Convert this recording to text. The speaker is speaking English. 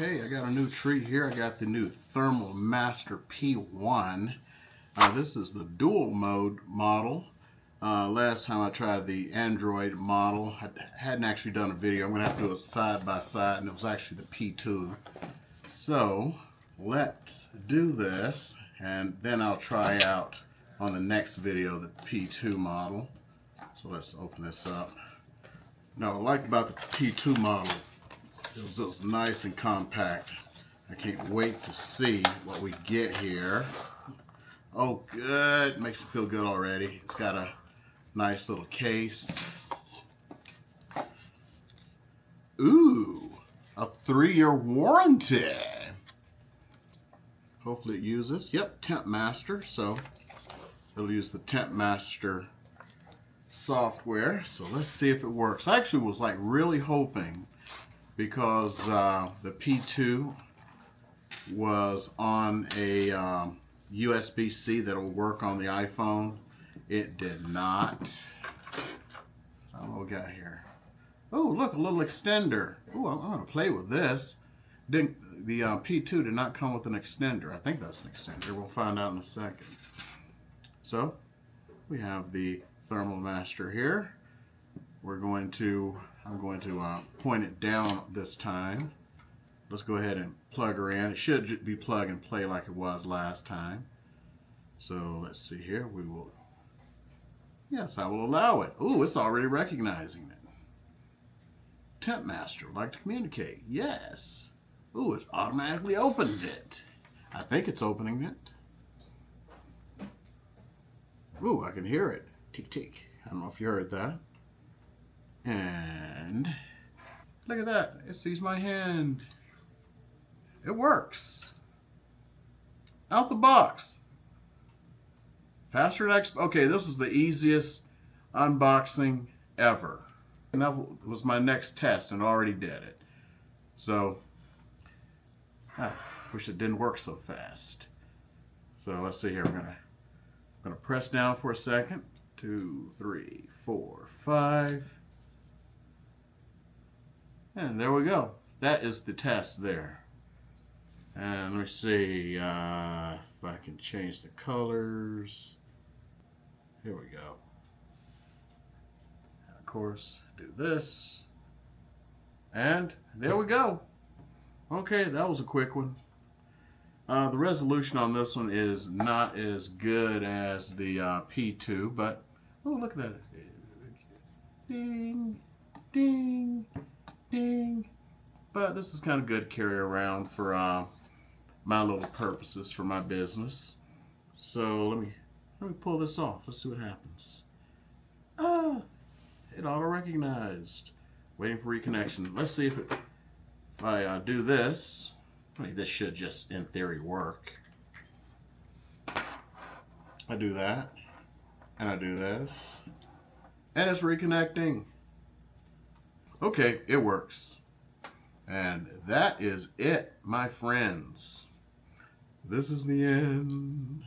Okay, I got a new treat here. I got the new Temp Master P1. This is the dual mode model. Last time I tried the Android model, I hadn't actually done a video. I'm going to have to do it side by side, and it was actually the P2. So let's do this, and then I'll try out on the next video the P2 model. So let's open this up. Now, what I liked about the P2 model, it was nice and compact. I can't wait to see what we get here. Oh, good. Makes me feel good already. It's got a nice little case. Ooh, a 3-year warranty. Hopefully it uses, yep, Temp Master. So it'll use the Temp Master software. So let's see if it works. I actually was like really hoping, because the P2 was on a USB-C that'll work on the iPhone. It did not. I don't know what we got here. Oh, look, a little extender. Oh, I'm going to play with this. The P2 did not come with an extender. I think that's an extender. We'll find out in a second. So we have the Temp Master here. I'm going to point it down this time. Let's go ahead and plug her in. It should be plug and play like it was last time. So let's see here. We will. Yes, I will allow it. Oh, it's already recognizing it. Temp Master would like to communicate. Yes. Oh, it automatically opened it. I think it's opening it. Oh, I can hear it. Tick, tick. I don't know if you heard that. And look at that. It sees my hand. It works. Out the box. Faster than okay, this is the easiest unboxing ever. And that was my next test, and it already did it. So, wish it didn't work so fast. So let's see here. I'm gonna press down for a second. 2, 3, 4, 5. And there we go. That is the test there. And let me see if I can change the colors. Here we go. And of course, do this. And there we go. Okay, that was a quick one. The resolution on this one is not as good as the P2, but oh, look at that. Ding, ding, ding. But this is kind of good to carry around for my little purposes for my business. So let me pull this off. Let's see what happens. It auto-recognized. Waiting for reconnection. Let's see if I do this. I mean, this should just, in theory, work. I do that, and I do this, and it's reconnecting. Okay, it works. And that is it, my friends. This is the end.